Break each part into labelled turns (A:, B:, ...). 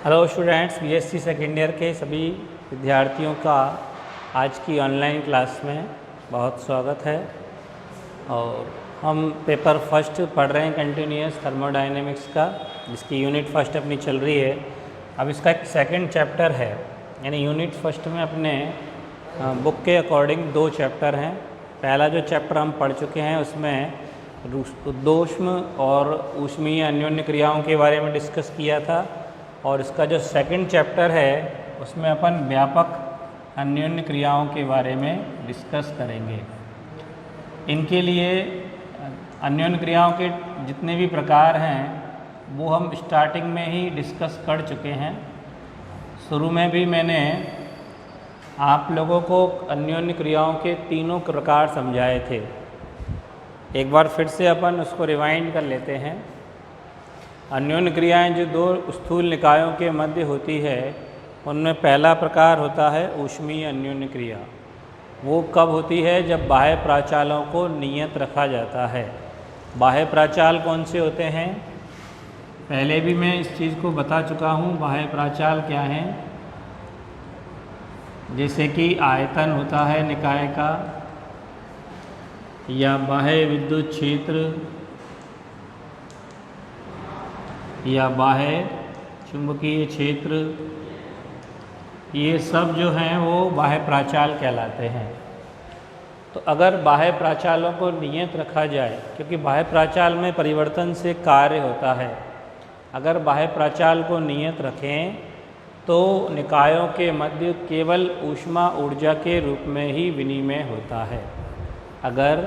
A: Hello students, BSc second year के सभी विद्यार्थियों का आज की ऑनलाइन क्लास में बहुत स्वागत है। और हम पेपर फर्स्ट पढ़ रहे हैं कंटिन्यूअस थर्मोडायनेमिक्स का, जिसकी यूनिट फर्स्ट अपनी चल रही है। अब इसका एक सेकंड चैप्टर है, यानी यूनिट फर्स्ट में अपने बुक के अकॉर्डिंग 2 चैप्टर हैं। पहला जो चैप्टर हम पढ़ चुके हैं उसमें उद्दोष्म और ऊष्मीय अन्योन्य क्रियाओं के बारे में डिस्कस किया था, और इसका जो सेकंड चैप्टर है उसमें अपन व्यापक अन्योन्य क्रियाओं के बारे में डिस्कस करेंगे। इनके लिए अन्योन्य क्रियाओं के जितने भी प्रकार हैं वो हम स्टार्टिंग में ही डिस्कस कर चुके हैं। शुरू में भी मैंने आप लोगों को अन्योन्य क्रियाओं के तीनों प्रकार समझाए थे। एक बार फिर से अपन उसको रिवाइंड कर लेते हैं। अन्योन्य क्रियाएं जो 2 स्थूल निकायों के मध्य होती है, उनमें पहला प्रकार होता है ऊष्मीय अन्योन्य क्रिया। वो कब होती है? जब बाह्य प्राचालों को नियत रखा जाता है। बाह्य प्राचाल कौन से होते हैं? पहले भी मैं इस चीज़ को बता चुका हूँ। बाह्य प्राचाल क्या हैं? जैसे कि आयतन होता है निकाय का, या बाह्य विद्युत क्षेत्र, या बाह्य चुंबकीय क्षेत्र, ये सब जो हैं वो बाह्य प्राचाल कहलाते हैं। तो अगर बाह्य प्राचालों को नियत रखा जाए, क्योंकि बाह्य प्राचाल में परिवर्तन से कार्य होता है, अगर बाह्य प्राचाल को नियत रखें तो निकायों के मध्य केवल ऊष्मा ऊर्जा के रूप में ही विनिमय होता है। अगर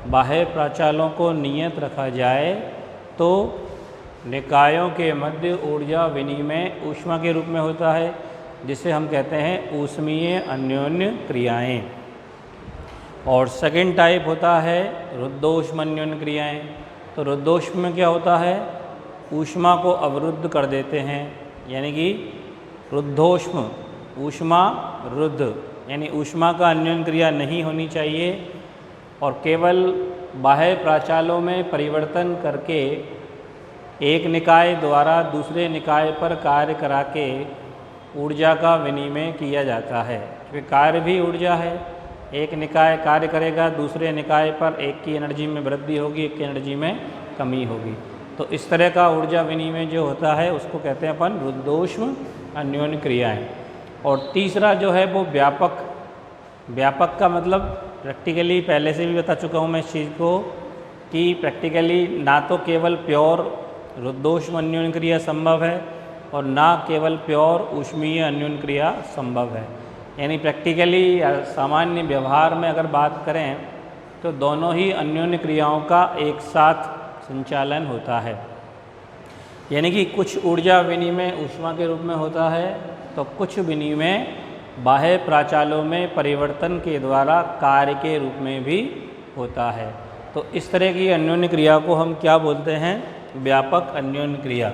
A: बाह्य प्राचालों को नियत रखा जाए तो निकायों के मध्य ऊर्जा विनिमय ऊष्मा के रूप में होता है, जिसे हम कहते हैं ऊष्मीय अन्योन्य क्रियाएं। और सेकंड टाइप होता है रुद्धोष्म अन्योन्य क्रियाएं। तो रुद्धोष्म में क्या होता है? ऊष्मा को अवरुद्ध कर देते हैं, यानी कि रुद्धोष्म ऊष्मा रुद्ध, यानी ऊष्मा का अन्योन्य क्रिया नहीं होनी चाहिए, और केवल बाह्य प्राचालों में परिवर्तन करके एक निकाय द्वारा दूसरे निकाय पर कार्य करा के ऊर्जा का विनिमय किया जाता है। क्योंकि कार्य भी ऊर्जा है। एक निकाय कार्य करेगा, दूसरे निकाय पर एक की एनर्जी में वृद्धि होगी, एक की एनर्जी में कमी होगी। तो इस तरह का ऊर्जा विनिमय जो होता है उसको कहते हैं अपन रुद्धोष्म अन्योन्य क्रियाएं। और तीसरा जो है वो व्यापक। व्यापक का मतलब प्रैक्टिकली पहले से भी बता चुका हूँ मैं इस चीज़ को, कि प्रैक्टिकली ना तो केवल प्योर रुद्धोष्म अन्योन्य क्रिया संभव है और ना केवल प्योर ऊष्मीय अन्योन्य क्रिया संभव है। यानी प्रैक्टिकली सामान्य व्यवहार में अगर बात करें तो दोनों ही अन्योन्य क्रियाओं का एक साथ संचालन होता है। यानी कि कुछ ऊर्जा विनिमय ऊष्मा के रूप में होता है, तो कुछ विनिमय बाह्य प्राचालों में परिवर्तन के द्वारा कार्य के रूप में भी होता है। तो इस तरह की अन्योन्य क्रिया को हम क्या बोलते हैं? व्यापक अन्योन्य क्रिया।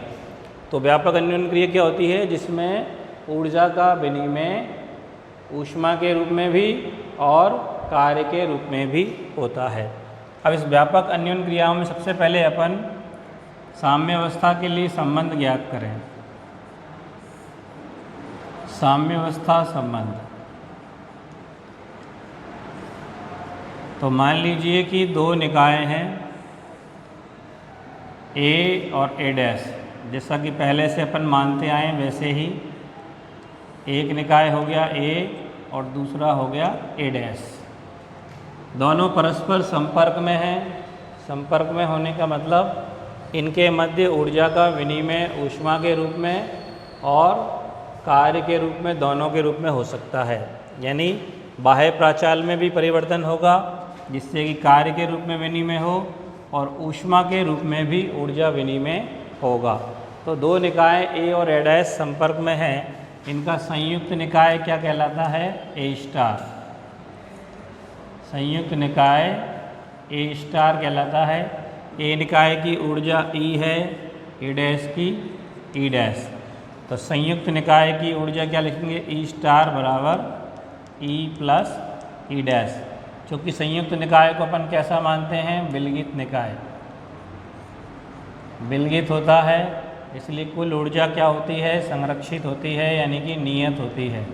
A: तो व्यापक अन्योन्य क्रिया क्या होती है? जिसमें ऊर्जा का विनिमय ऊष्मा के रूप में भी और कार्य के रूप में भी होता है। अब इस व्यापक अन्योन्य क्रियाओं में सबसे पहले अपन साम्यावस्था के लिए संबंध ज्ञात करें। साम्यावस्था संबंध। तो मान लीजिए कि 2 निकाय हैं, ए और ए डैश। जैसा कि पहले से अपन मानते आए वैसे ही एक निकाय हो गया ए और दूसरा हो गया ए डैश। दोनों परस्पर संपर्क में हैं। संपर्क में होने का मतलब इनके मध्य ऊर्जा का विनिमय ऊष्मा के रूप में और कार्य के रूप में, दोनों के रूप में हो सकता है। यानी बाह्य प्राचाल में भी परिवर्तन होगा जिससे कि कार्य के रूप में विनिमय हो, और ऊष्मा के रूप में भी ऊर्जा विनिमय होगा। तो 2 निकाय ए और ए डैश संपर्क में हैं। इनका संयुक्त निकाय क्या कहलाता है? ए स्टार। संयुक्त निकाय ए स्टार कहलाता है। ए निकाय की ऊर्जा ई है, ए डैश की ई डैश। तो संयुक्त निकाय की ऊर्जा क्या लिखेंगे? ई स्टार बराबर ई प्लस ई डैश। क्योंकि संयुक्त निकाय को अपन कैसा मानते हैं? विलगित निकाय। विलगित होता है इसलिए कुल ऊर्जा क्या होती है, संरक्षित होती है, यानी कि नियत होती है।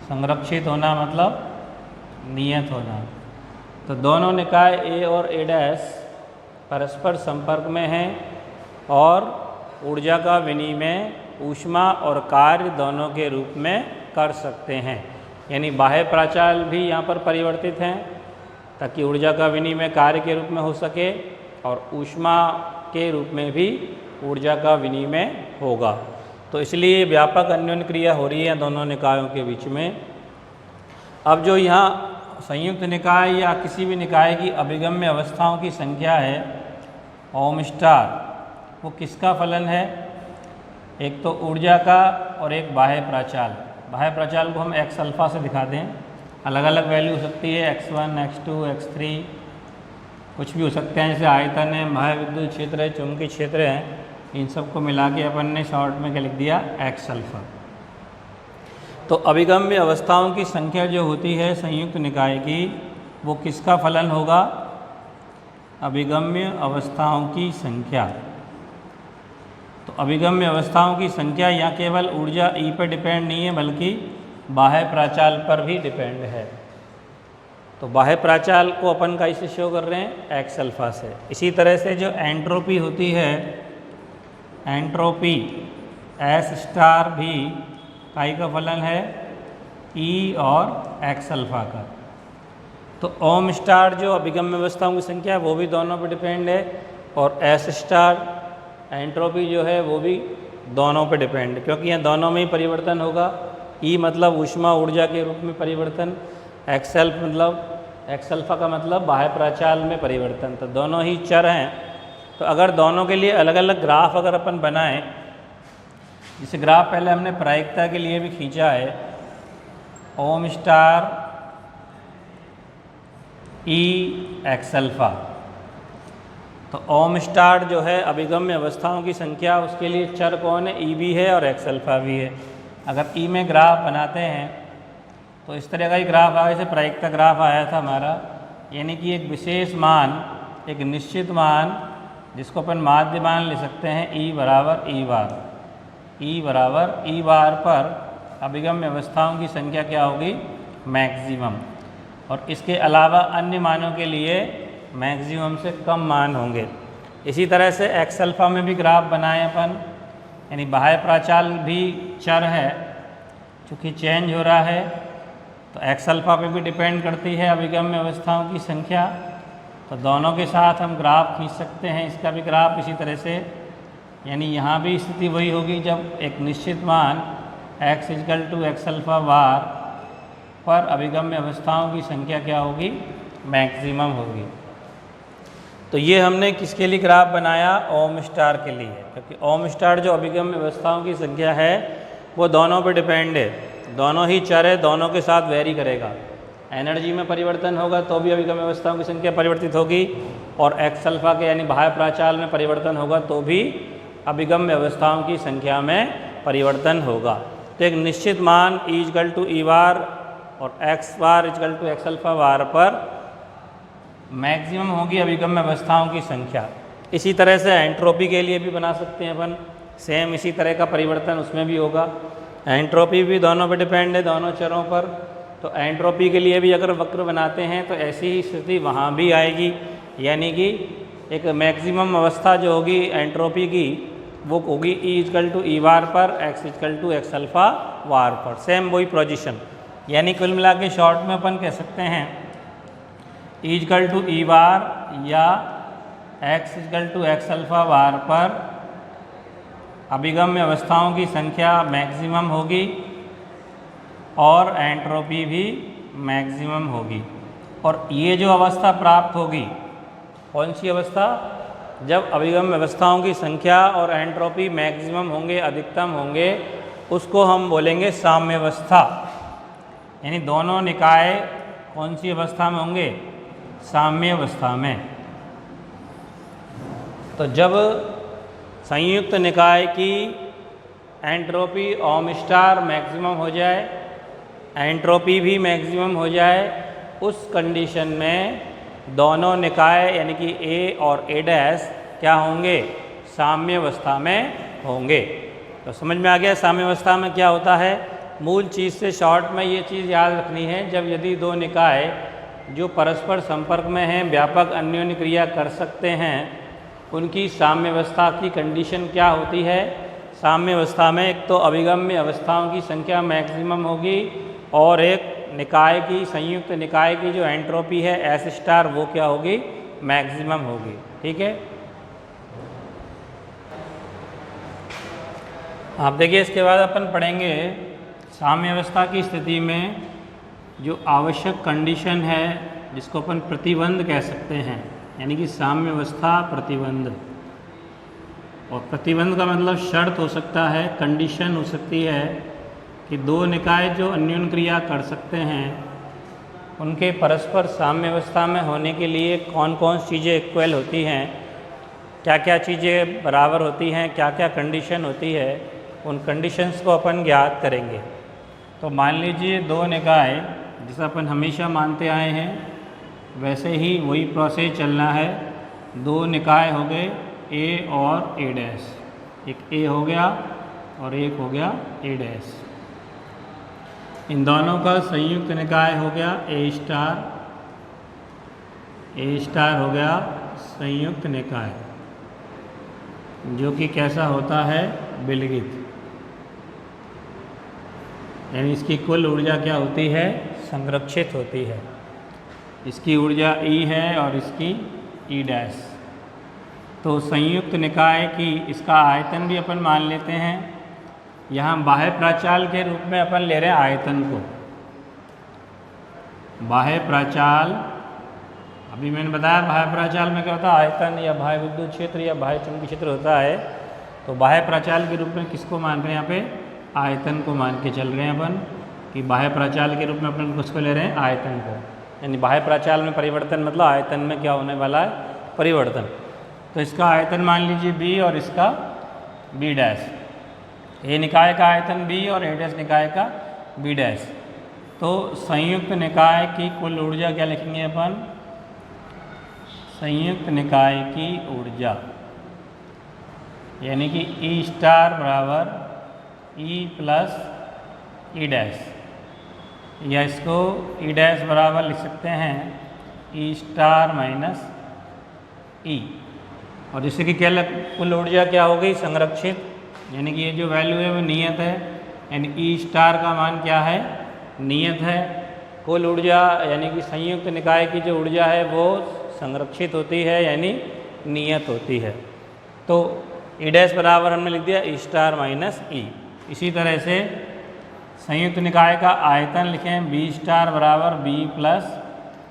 A: संरक्षित होना मतलब नियत होना। तो दोनों निकाय ए और ए डैश परस्पर संपर्क में हैं और ऊर्जा का विनिमय ऊष्मा और कार्य दोनों के रूप में कर सकते हैं। यानी बाह्य प्राचाल भी यहाँ पर परिवर्तित हैं ताकि ऊर्जा का विनिमय कार्य के रूप में हो सके और ऊष्मा के रूप में भी ऊर्जा का विनिमय होगा। तो इसलिए व्यापक अन्योन्य क्रिया हो रही है दोनों निकायों के बीच में। अब जो यहाँ संयुक्त निकाय या किसी भी निकाय की अभिगम्य अवस्थाओं की संख्या है ओम स्टार, वो किसका फलन है? एक तो ऊर्जा का और एक बाह्य प्राचाल। बाह्य प्राचाल को हम एक्स अल्फ़ा से दिखा दें, अलग अलग वैल्यू हो सकती है, x1, x2, x3 कुछ भी हो सकते हैं। जैसे आयतन है, बाह्य विद्युत क्षेत्र है, चुंबकीय क्षेत्र है, इन सब को मिला के अपन ने शॉर्ट में क्या लिख दिया, एक्स अल्फ़ा। तो अभिगम्य अवस्थाओं की संख्या जो होती है संयुक्त निकाय की, वो किसका फलन होगा? अभिगम्य अवस्थाओं की संख्या। तो अभिगम्य अवस्थाओं की संख्या यहाँ केवल ऊर्जा ई पर डिपेंड नहीं है बल्कि बाह्य प्राचाल पर भी डिपेंड है। तो बाह्य प्राचाल को अपन का इसे शो कर रहे हैं एक्स अल्फ़ा से। इसी तरह से जो एंट्रोपी होती है, एंट्रोपी एस स्टार भी काई का फलन है ई और एक्स अल्फ़ा का। तो ओम स्टार जो अभिगम्य अवस्थाओं की संख्या है वो भी दोनों पर डिपेंड है और एस स्टार एंट्रोपी जो है वो भी दोनों पे डिपेंड है, क्योंकि यहाँ दोनों में ही परिवर्तन होगा। ई मतलब ऊष्मा ऊर्जा के रूप में परिवर्तन, एक्सेल मतलब एक्स अल्फ़ा का मतलब बाह्य प्राचाल में परिवर्तन। तो दोनों ही चर हैं। तो अगर दोनों के लिए अलग अलग ग्राफ अगर अपन बनाएं, जैसे ग्राफ पहले हमने प्रायिकता के लिए भी खींचा है, ओम स्टार ई एक्स अल्फ़ा। तो ओम स्टार जो है अभिगम्य अवस्थाओं की संख्या, उसके लिए चर कौन है? ई भी है और एक्स अल्फ़ा भी है। अगर ई में ग्राफ बनाते हैं तो इस तरह का ही ग्राफ आया, जैसे प्रायिकता ग्राफ आया था हमारा, यानी कि एक विशेष मान, एक निश्चित मान जिसको अपन माध्य मान ले सकते हैं, ई बराबर ई बार। ई बराबर ई बार पर अभिगम्य अवस्थाओं की संख्या क्या होगी? मैक्सिमम। और इसके अलावा अन्य मानों के लिए मैक्सिमम से कम मान होंगे। इसी तरह से एक्स अल्फ़ा में भी ग्राफ बनाए अपन, यानी बाह्य प्राचाल भी चर है, चूँकि चेंज हो रहा है तो एक्स अल्फ़ा पे भी डिपेंड करती है अभिगम्य अवस्थाओं की संख्या। तो दोनों के साथ हम ग्राफ खींच सकते हैं, इसका भी ग्राफ इसी तरह से। यानी यहाँ भी स्थिति वही होगी जब एक निश्चित मान x = एक्स अल्फ़ा बार पर अभिगम्य अवस्थाओं की संख्या क्या होगी? मैक्सिमम होगी। तो ये हमने किसके लिए ग्राफ बनाया? ओम स्टार के लिए, क्योंकि ओम स्टार जो अभिगम्य अवस्थाओं की संख्या है वो दोनों पे डिपेंड है, दोनों ही चर है, दोनों के साथ वेरी करेगा। एनर्जी में परिवर्तन होगा तो भी अभिगम्य अवस्थाओं की संख्या परिवर्तित होगी, और एक्स अल्फ़ा के यानी बाह्य प्राचाल में परिवर्तन होगा तो भी अभिगम्य अवस्थाओं की संख्या में परिवर्तन होगा। तो एक निश्चित मान ई = ई बार और एक्स बार = एक्स अल्फ़ा बार पर मैक्सिमम होगी अभिगम्य अवस्थाओं की संख्या। इसी तरह से एंट्रोपी के लिए भी बना सकते हैं अपन, सेम इसी तरह का परिवर्तन उसमें भी होगा। एंट्रोपी भी दोनों पे डिपेंड है, दोनों चरों पर। तो एंट्रोपी के लिए भी अगर वक्र बनाते हैं तो ऐसी ही स्थिति वहाँ भी आएगी, यानी कि एक मैक्सिमम अवस्था जो होगी एंट्रोपी की वो होगी ई = ई बार पर, एक्स = एक्स अल्फ़ा बार पर, सेम वही पोजीशन। यानी कुल मिला के शॉर्ट में अपन कह सकते हैं ई = ई बार या एक्स = एक्स अल्फ़ा बार पर अभिगम्य अवस्थाओं की संख्या मैक्सिमम होगी और एंट्रोपी भी मैक्सिमम होगी। और ये जो अवस्था प्राप्त होगी, कौन सी अवस्था? जब अभिगम्य अवस्थाओं की संख्या और एंट्रोपी मैक्सिमम होंगे, अधिकतम होंगे, उसको हम बोलेंगे साम्यावस्था। यानी दोनों निकाय कौन सी अवस्था में होंगे? साम्यावस्था में। तो जब संयुक्त निकाय की एंट्रोपी ओम स्टार मैक्सिमम हो जाए, एंट्रोपी भी मैक्सिमम हो जाए, उस कंडीशन में दोनों निकाय यानी कि ए और ए डैश क्या होंगे? साम्य अवस्था में होंगे। तो समझ में आ गया साम्य अवस्था में क्या होता है। मूल चीज़ से शॉर्ट में ये चीज़ याद रखनी है, जब यदि दो निकाय जो परस्पर संपर्क में हैं, व्यापक अन्योन्य क्रिया कर सकते हैं, उनकी साम्य अवस्था की कंडीशन क्या होती है। साम्य अवस्था में एक तो अभिगम्य अवस्थाओं की संख्या मैक्सिमम होगी और एक निकाय की, संयुक्त निकाय की जो एंट्रोपी है एस स्टार, वो क्या होगी, मैक्सिमम होगी। ठीक है, आप देखिए इसके बाद अपन पढ़ेंगे साम्य अवस्था की स्थिति में जो आवश्यक कंडीशन है जिसको अपन प्रतिबंध कह सकते हैं, यानी कि साम्य अवस्था प्रतिबंध। और प्रतिबंध का मतलब शर्त हो सकता है, कंडीशन हो सकती है कि दो निकाय जो अन्योन्य क्रिया कर सकते हैं उनके परस्पर साम्य अवस्था में होने के लिए कौन कौन सी चीज़ें इक्वल होती हैं, क्या क्या चीज़ें बराबर होती हैं, क्या क्या कंडीशन होती है, उन कंडीशंस को अपन ज्ञात करेंगे। तो मान लीजिए दो निकाय, जैसा अपन हमेशा मानते आए हैं वैसे ही वही प्रोसेस चलना है। दो निकाय हो गए ए और ए डैश, एक ए हो गया और एक हो गया ए डैश। इन दोनों का संयुक्त निकाय हो गया ए स्टार हो गया संयुक्त निकाय, जो कि कैसा होता है, विलगित, यानी इसकी कुल ऊर्जा क्या होती है, संरक्षित होती है। इसकी ऊर्जा ई है और इसकी ई डैश। तो संयुक्त निकाय की इसका आयतन भी अपन मान लेते हैं। यहाँ बाह्य प्राचाल के रूप में अपन ले रहे हैं आयतन को। बाह्य प्राचाल, अभी मैंने बताया बाह्य प्राचाल में क्या होता है, आयतन या बाह्य विद्युत क्षेत्र या बाह्य चुंबकीय क्षेत्र होता है। तो बाह्य प्राचाल के रूप में किसको मान रहे हैं, यहाँ पे आयतन को मान के चल रहे हैं अपन, कि बाह्य प्राचाल के रूप में अपन किसको ले रहे हैं, आयतन को। यानी बाह्य प्राचाल में परिवर्तन मतलब आयतन में क्या होने वाला है, परिवर्तन। तो इसका आयतन मान लीजिए बी और इसका बी डैश। ए निकाय का आयतन बी और ए डैश निकाय का बी डैश। तो संयुक्त निकाय की कुल ऊर्जा क्या लिखेंगे अपन, संयुक्त निकाय की ऊर्जा, यानी कि ई स्टार बराबर ई प्लस ई डैश, या इसको ई डैश बराबर लिख सकते हैं ई स्टार माइनस ई। और जिससे कि क्या कुल ऊर्जा क्या हो गई, संरक्षित, यानी कि ये जो वैल्यू है वो नियत है, यानी ई स्टार का मान क्या है, नियत है। कुल ऊर्जा यानी कि संयुक्त निकाय की जो ऊर्जा है वो संरक्षित होती है, यानी नियत होती है। तो ई डैश बराबर हमने लिख दिया ई स्टार माइनस ई। इसी तरह से संयुक्त निकाय का आयतन लिखें बी स्टार बराबर बी प्लस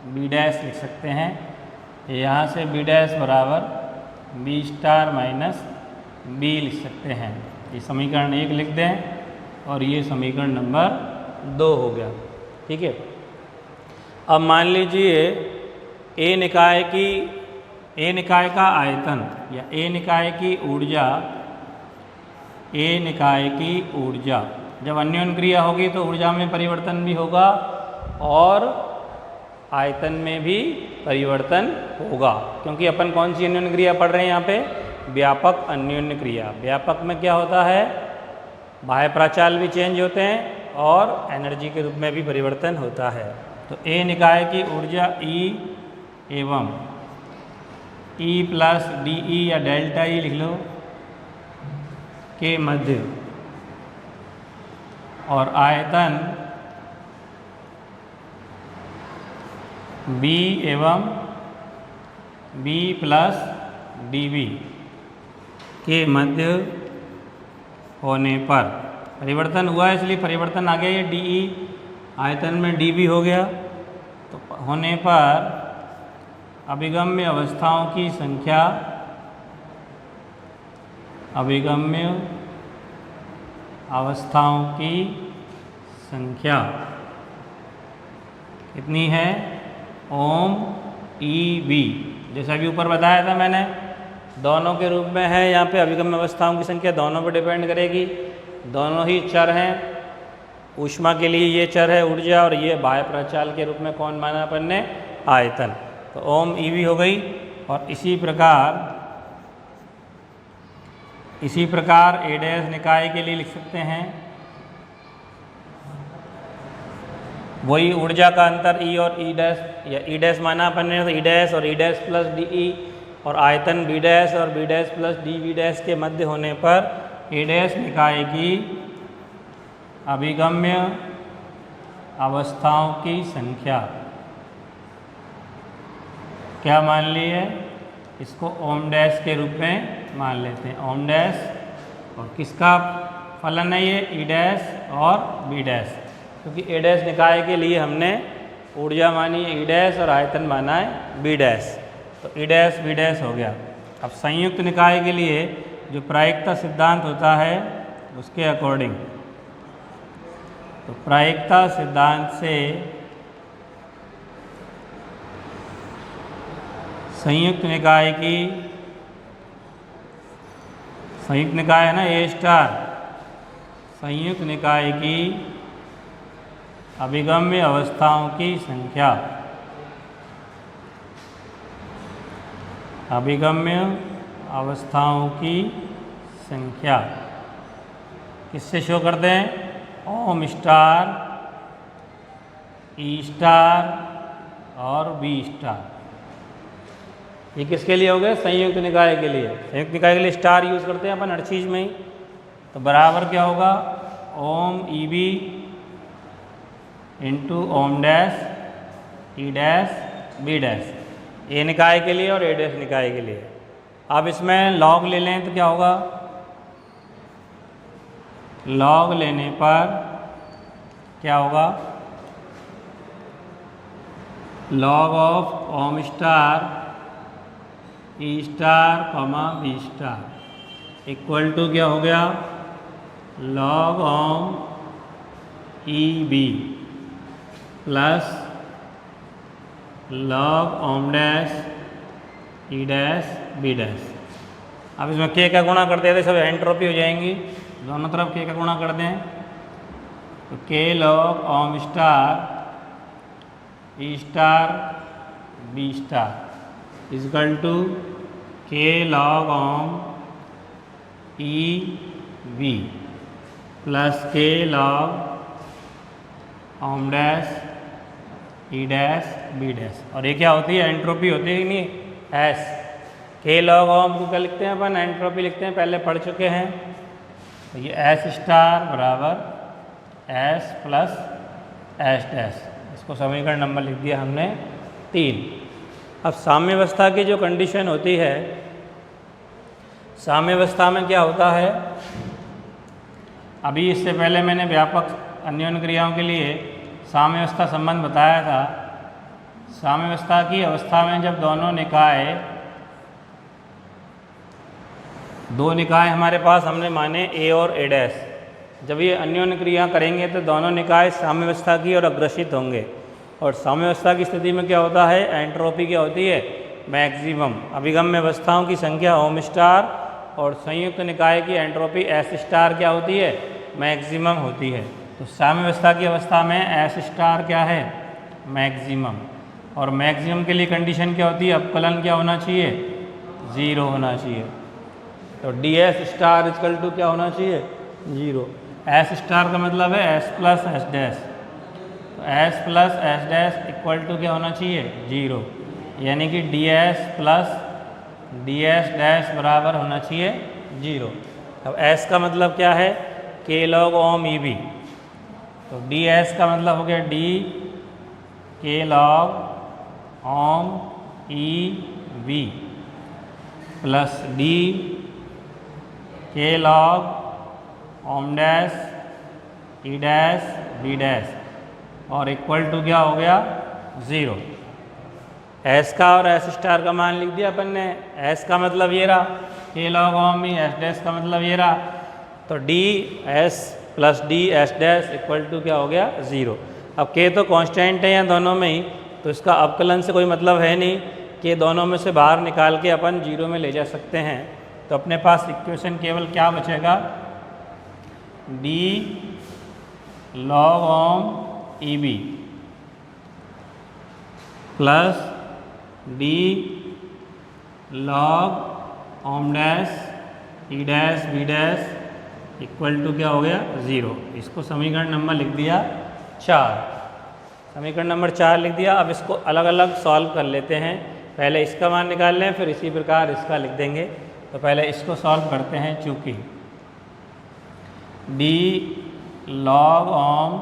A: बी डैश लिख सकते हैं। यहाँ से बी डैश बराबर बी स्टार माइनस बी लिख सकते हैं। ये समीकरण 1 लिख दें और ये समीकरण नंबर 2 हो गया। ठीक है, अब मान लीजिए ए निकाय का आयतन या ए निकाय की ऊर्जा, ए निकाय की ऊर्जा जब अन्योन्य क्रिया होगी तो ऊर्जा में परिवर्तन भी होगा और आयतन में भी परिवर्तन होगा, क्योंकि अपन कौन सी अन्योन्य क्रिया पढ़ रहे हैं यहाँ पे, व्यापक अन्योन्य क्रिया। व्यापक में क्या होता है, बाह्य प्राचाल भी चेंज होते हैं और एनर्जी के रूप में भी परिवर्तन होता है। तो ए निकाय की ऊर्जा ई एवं ई प्लस डी ई या डेल्टा ई लिख लो के मध्य, और आयतन बी एवं बी प्लस डी बी के मध्य होने पर परिवर्तन हुआ है, इसलिए परिवर्तन आ गया। ये डी ई आयतन में डी बी हो गया। तो होने पर अभिगम्य अवस्थाओं की संख्या, अभिगम्य अवस्थाओं की संख्या कितनी है, ओम ई बी। जैसा अभी ऊपर बताया था मैंने, दोनों के रूप में है। यहाँ पे अभिगम्य अवस्थाओं की संख्या दोनों पर डिपेंड करेगी, दोनों ही चर हैं। ऊष्मा के लिए ये चर है ऊर्जा, और ये बाह्य प्रचाल के रूप में कौन माना अपन ने, आयतन। तो ओम ई बी हो गई। और इसी प्रकार इसी प्रकार ए डैश निकाय के लिए लिख सकते हैं, वही ऊर्जा का अंतर ई और ई डैश, या ई डैश माना अपन ने तो ई डैश और E dash plus D E, और आयतन बी डैश और B dash plus D B dash के मध्य होने पर ए डैश निकाय की अभिगम्य अवस्थाओं की संख्या क्या मान ली है, इसको ओम डैश के रूप में मान लेते हैं। ओम डैश, और किसका फलन है ये, ई डैश और बी डैश, क्योंकि ए डैश निकाय के लिए हमने ऊर्जा मानी है ई डैश और आयतन माना है बी डैश, तो ई डैश बी डैश हो गया। अब संयुक्त निकाय के लिए जो प्रायिकता सिद्धांत होता है उसके अकॉर्डिंग, तो प्रायिकता सिद्धांत से संयुक्त निकाय है ना ए स्टार, संयुक्त निकाय की अभिगम्य अवस्थाओं की संख्या, अभिगम्य अवस्थाओं की संख्या किससे शो करते हैं, ओम स्टार, ई स्टार और बी स्टार। ये किसके लिए हो गए, संयुक्त निकाय के लिए। संयुक्त निकाय के लिए स्टार यूज करते हैं अपन हर चीज़ में ही, तो बराबर क्या होगा, ohm E B into ohm dash E dash B dash, A निकाय के लिए और ए डैश निकाय के लिए। अब इसमें लॉग ले लें तो क्या होगा, लॉग लेने पर क्या होगा, log of ohm star E star comma B star equal to क्या हो गया, log ohm E B plus log ohm dash E dash B dash. अब इसमें के का गुणा करते थे सब एंट्रोपी हो जाएंगी, दोनों तरफ के का गुणा कर दें तो K log ohm star E star B star equal to K log ohm E B plus K log ohm dash E dash B dash. और ये क्या होती है, एंट्रोपी होती है कि नहीं, एस। के लॉग ओम को क्या लिखते हैं अपन, एंट्रोपी लिखते हैं, पहले पढ़ चुके हैं। तो ये एस स्टार बराबर एस प्लस एस डैश, इसको समीकरण नंबर लिख दिया हमने 3। अब साम्यावस्था की जो कंडीशन होती है, साम्यावस्था में क्या होता है, अभी इससे पहले मैंने व्यापक अन्योन्य क्रियाओं के लिए साम्यावस्था संबंध बताया था। साम्यावस्था की अवस्था में जब दो निकाय हमारे पास हमने माने ए और ए डैश, जब ये अन्योन्य क्रिया करेंगे तो दोनों निकाय साम्यावस्था की ओर अग्रसित होंगे। और साम्यावस्था की स्थिति में क्या होता है, एंट्रोपी क्या होती है, मैक्सिमम। अभिगम्य अवस्थाओं की संख्या ओम स्टार और संयुक्त निकाय की एंट्रोपी एस स्टार क्या होती है, मैक्सिमम होती है। तो साम्यावस्था की अवस्था में एस स्टार क्या है, मैक्सिमम। और मैक्सिमम के लिए कंडीशन क्या होती है, अपकलन क्या होना चाहिए, 0 होना चाहिए। तो D S star equal to क्या होना चाहिए, 0। एस स्टार का मतलब है एस प्लस एस डैश, तो S plus S dash equal to क्या होना चाहिए, 0। यानी कि D S plus D S dash बराबर होना चाहिए 0। अब एस का मतलब क्या है, K log ohm E B, तो डी एस का मतलब हो गया D K log ohm E B plus D K log ohm dash E dash B dash और इक्वल टू क्या हो गया, 0। एस का और एस स्टार का मान लिख दिया अपन ने। एस का मतलब ये रहा के log ohm E, S dash का मतलब ये रहा, तो D S plus D S dash equal to क्या हो गया, 0। अब के तो कांस्टेंट है यहाँ दोनों में ही, तो इसका अवकलन से कोई मतलब है नहीं कि दोनों में से बाहर निकाल के अपन 0 में ले जा सकते हैं। तो अपने पास इक्वेशन केवल क्या बचेगा, D log ohm E B plus D log ohm dash E dash B dash equal to क्या हो गया 0। इसको समीकरण नंबर लिख दिया 4। समीकरण नंबर 4 लिख दिया। अब इसको अलग अलग सॉल्व कर लेते हैं। पहले इसका मान निकाल लें, फिर इसी प्रकार इसका लिख देंगे। तो पहले इसको सॉल्व करते हैं। चूँकि d log ओम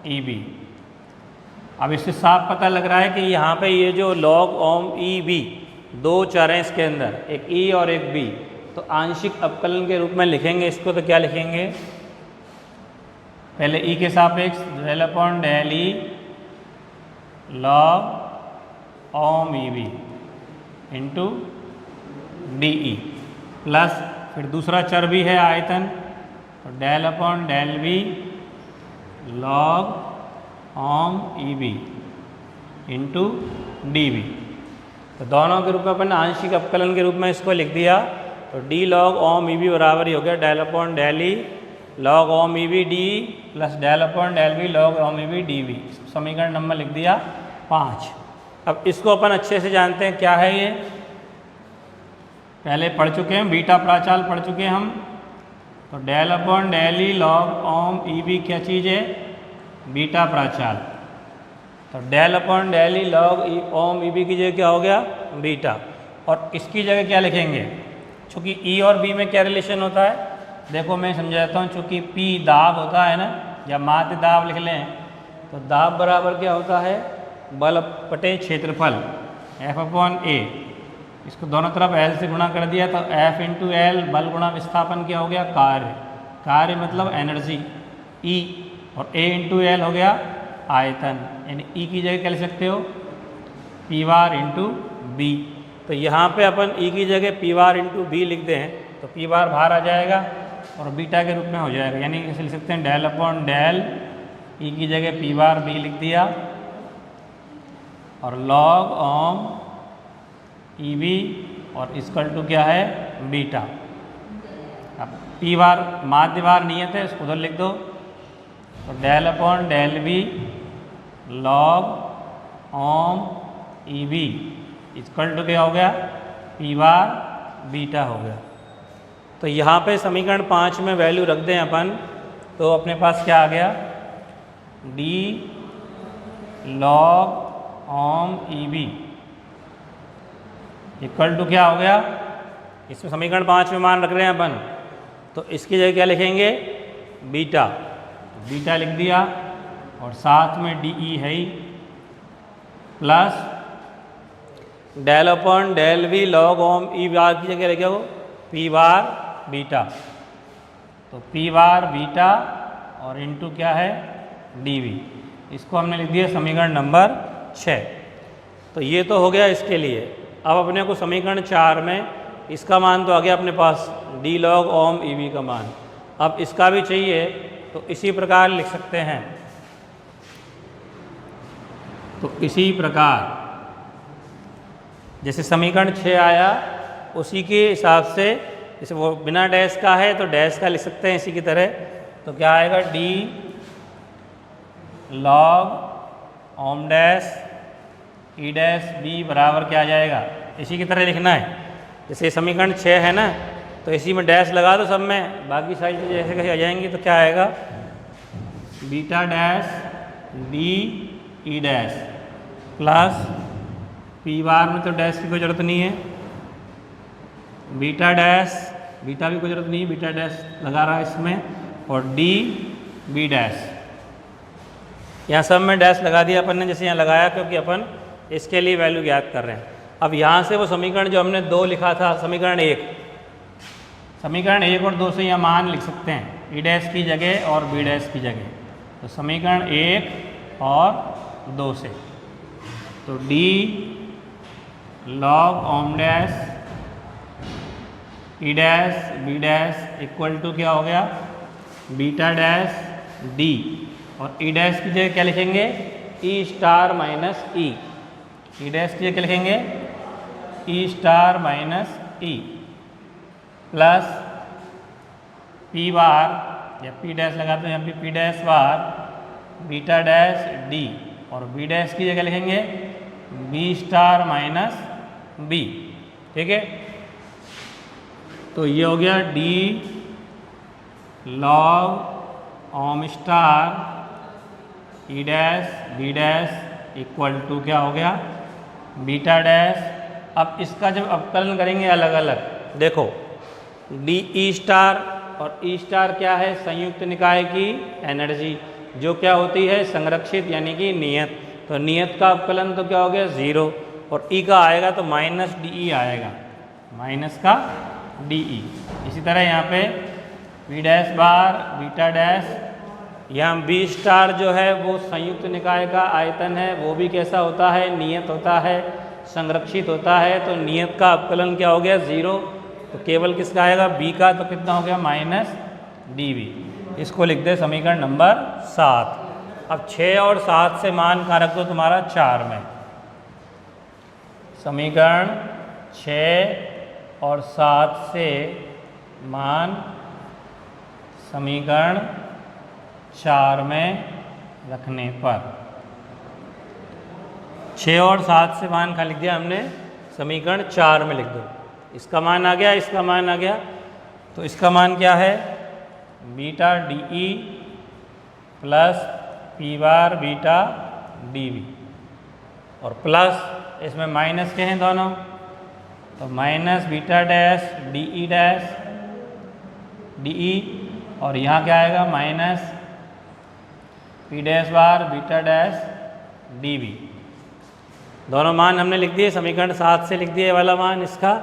A: ई बी, अब इससे साफ पता लग रहा है कि यहाँ पे ये जो log ओम ई बी दो चर हैं इसके अंदर, एक e और एक b, तो आंशिक अवकलन के रूप में लिखेंगे इसको। तो क्या लिखेंगे, पहले e के सापेक्ष del upon del E log ohm E B into D E, plus फिर दूसरा चर भी है आयतन, तो del upon del B log ohm E B into D B. तो दोनों के रूप में अपन आंशिक अवकलन के रूप में इसको लिख दिया। तो D log ohm E B बराबर ही हो गया del upon del E log ohm E B D plus del upon del B log ohm E B D B. समीकरण नंबर लिख दिया 5। अब इसको अपन अच्छे से जानते हैं क्या है ये, पहले पढ़ चुके हैं, बीटा प्राचाल पढ़ चुके हैं हम। तो del upon del E log ohm E B क्या चीज़ है, बीटा प्राचाल। तो del upon del E log ohm E B की जगह क्या हो गया बीटा, और इसकी जगह क्या लिखेंगे, चूँकि ई और बी में क्या रिलेशन होता है, देखो मैं समझाता हूँ। चूँकि पी दाब होता है ना, या माध्य दाब लिख लें, तो दाब बराबर क्या होता है बल बटे क्षेत्रफल एफ अपॉन ए। इसको दोनों तरफ एल से गुणा कर दिया, तो एफ इंटू एल बल गुणा विस्थापन क्या हो गया कार्य, कार्य मतलब एनर्जी ई, और ए इंटू एल हो गया आयतन, यानी ई की जगह क्या लिख सकते हो पी बार इंटू बी। तो यहाँ पे अपन ई की जगह पी बार इंटू बी लिख दें, तो पी बार बाहर आ जाएगा और बीटा के रूप में हो जाएगा, यानी इसे लिख सकते हैं डेल अपॉन डेल ई की जगह पी बार बी लिख दिया, और लॉग ओम ई बी और इसकल टू क्या है बीटा। अब पी बार माध्य बार नियत है, इसको उधर लिख दो। तो del upon del B log ohm E B equal to क्या हो गया पी बार बीटा हो गया। तो यहाँ पे समीकरण 5 में वैल्यू रख दें अपन, तो अपने पास क्या आ गया D log ohm E B equal to क्या हो गया, इसमें समीकरण 5 में मान रख रहे हैं अपन, तो इसकी जगह क्या लिखेंगे बीटा, बीटा लिख दिया, और साथ में डी ई है ही, plus del upon del V log ohm E bar की जगह लिखे हो पी बार बीटा। तो पी बार बीटा और इनटू क्या है डी वी। इसको हमने लिख दिया समीकरण नंबर 6। तो ये तो हो गया इसके लिए। अब अपने को समीकरण 4 में इसका मान तो आ गया अपने पास D log ohm E B का मान। अब इसका भी चाहिए, तो इसी प्रकार लिख सकते हैं। तो इसी प्रकार जैसे समीकरण 6 आया उसी के हिसाब से, जैसे वो बिना डैश का है तो डैश का लिख सकते हैं इसी की तरह। तो क्या आएगा D log ohm dash E dash B बराबर क्या आ जाएगा, इसी की तरह लिखना है। जैसे समीकरण 6 है ना, तो इसी में डैश लगा दो सब में, बाकी सारी चीज़ें जैसे कैसे आ जाएंगी। तो क्या आएगा beta dash D E dash plus P बार में तो डैश की कोई ज़रूरत नहीं है, बीटा डैश बीटा भी कोई ज़रूरत नहीं है, बीटा डैश लगा रहा है इसमें, और डी बी डैश। यहाँ सब में डैश लगा दिया अपन ने, जैसे यहाँ लगाया, क्योंकि अपन इसके लिए वैल्यू ज्ञात कर रहे हैं। अब यहाँ से वो समीकरण जो हमने 2 लिखा था, समीकरण 1 और 2 से यहाँ मान लिख सकते हैं, ई डैश की जगह और बी डैश की जगह। तो समीकरण 1 और 2 से, तो D log ohm dash E dash B dash equal to क्या हो गया बीटा डैश डी, और ई डैश की जगह क्या लिखेंगे ई स्टार माइनस ई, ई डैश की जगह क्या लिखेंगे ई स्टार माइनस ई, प्लस पी बार या पी डैश लगाते हैं यहाँ पे P dash bar beta dash D, और बी डैश की जगह लिखेंगे बी स्टार माइनस बी। ठीक है, तो ये हो गया D log ohm star E dash B dash equal to क्या हो गया बीटा डैश। अब इसका जब अवकलन करेंगे अलग अलग, देखो डी ई स्टार और ई स्टार क्या है, संयुक्त निकाय की एनर्जी जो क्या होती है संरक्षित यानी कि नियत। तो नियत का अवकलन तो क्या हो गया 0 और ई का आएगा तो माइनस डी ई आएगा, माइनस का डी ई। इसी तरह यहाँ पे B dash bar beta dash, यहाँ बी स्टार जो है वो संयुक्त निकाय का आयतन है, वो भी कैसा होता है नियत होता है, संरक्षित होता है। तो नियत का अवकलन क्या हो गया 0, तो केवल किसका आएगा बी का, तो कितना हो गया माइनस डी बी। इसको लिख दे समीकरण नंबर 7। अब 6 और 7 से मान कहाँ रख दो तुम्हारा 4 में। समीकरण 6 और 7 से मान समीकरण 4 में रखने पर 6 और 7 से मान कहाँ लिख दिया हमने समीकरण 4 में लिख दो। इसका मान आ गया, इसका मान आ गया, तो इसका मान क्या है beta D E plus P bar beta D B और प्लस इसमें माइनस के हैं दोनों, तो minus beta dash D E dash D E और यहाँ क्या आएगा minus P dash bar beta dash D B. दोनों मान हमने लिख दिए, समीकरण 7 से लिख दिया वाला मान इसका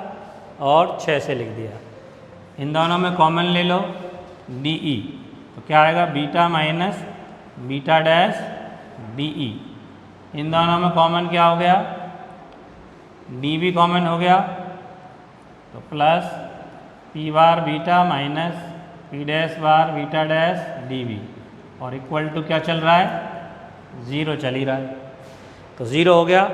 A: और 6 से लिख दिया। इन दोनों में कॉमन ले लो डी ई, तो क्या आएगा beta minus beta dash D E. इन दोनों में कॉमन क्या हो गया डी बी कॉमन हो गया, तो plus P bar beta minus P dash bar beta dash D B और इक्वल टू क्या चल रहा है 0 चल ही रहा है, तो 0 हो गया।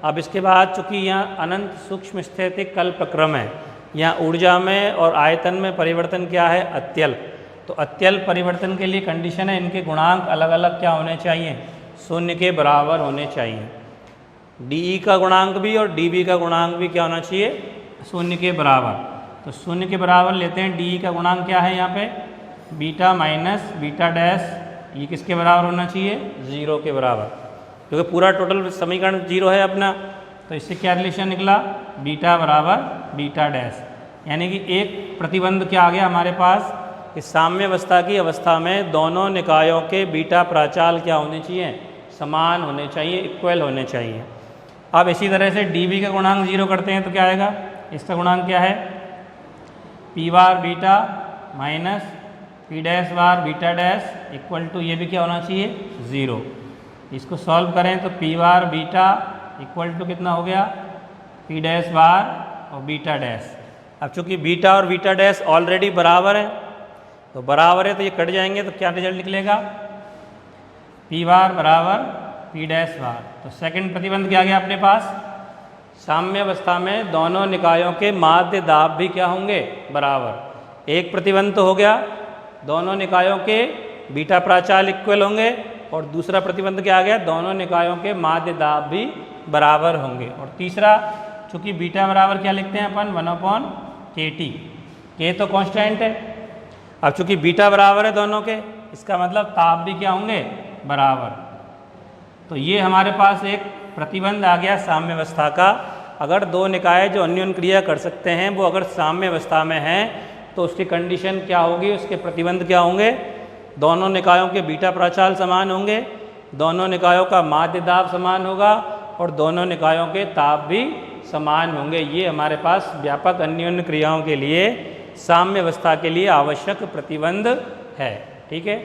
A: अब इसके बाद चूँकि यहाँ अनंत सूक्ष्म स्थितिक कल्पक्रम है, यहाँ ऊर्जा में और आयतन में परिवर्तन क्या है अत्यल्प, तो अत्यल्प परिवर्तन के लिए कंडीशन है इनके गुणांक अलग अलग क्या होने चाहिए 0 के बराबर होने चाहिए। डी ई का गुणांक भी और डी बी का गुणांक भी क्या होना चाहिए 0 के बराबर। तो 0 के बराबर लेते हैं, डी ई का गुणांक क्या है यहाँ पे बीटा माइनस बीटा डैश, ये किसके बराबर होना चाहिए 0 के बराबर, क्योंकि पूरा टोटल समीकरण 0 है अपना। तो इससे क्या रिलेशन निकला बीटा बराबर बीटा डैश, यानी कि एक प्रतिबंध क्या आ गया हमारे पास कि साम्यावस्था की अवस्था में दोनों निकायों के बीटा प्राचाल क्या होने चाहिए समान होने चाहिए, इक्वल होने चाहिए। अब इसी तरह से डी बी का गुणांक 0 करते हैं तो क्या आएगा, इसका गुणांक क्या है P bar beta minus P dash bar beta dash equal to ये भी क्या होना चाहिए 0। इसको सॉल्व करें तो P bar beta equal to कितना हो गया पी डैश बार और बीटा डैश। अब चूंकि बीटा और बीटा डैश ऑलरेडी बराबर है, तो बराबर है तो ये कट जाएंगे, तो क्या रिजल्ट निकलेगा पी बार बराबर पी डैश बार। तो सेकंड प्रतिबंध क्या आ गया अपने पास, साम्य अवस्था में दोनों निकायों के माध्य दाब भी क्या होंगे बराबर। एक प्रतिबंध तो हो गया दोनों निकायों के बीटा प्राचाल इक्वल होंगे, और दूसरा प्रतिबंध क्या आ गया दोनों निकायों के माध्य दाब भी बराबर होंगे। और तीसरा चूंकि बीटा बराबर क्या लिखते हैं अपन 1/kT, के तो कांस्टेंट है। अब चूंकि बीटा बराबर है दोनों के, इसका मतलब ताप भी क्या होंगे बराबर। तो ये हमारे पास एक प्रतिबंध आ गया साम्य अवस्था का। अगर दो निकाय जो अन्योन्य क्रिया कर सकते हैं वो अगर साम्य अवस्था में हैं तो उसकी कंडीशन क्या होगी, उसके प्रतिबंध क्या होंगे, दोनों निकायों के बीटा प्राचाल समान होंगे, दोनों निकायों का माध्य दाब समान होगा और दोनों निकायों के ताप भी समान होंगे। ये हमारे पास व्यापक अन्योन्य क्रियाओं के लिए साम्य अवस्था के लिए आवश्यक प्रतिबंध है। ठीक है।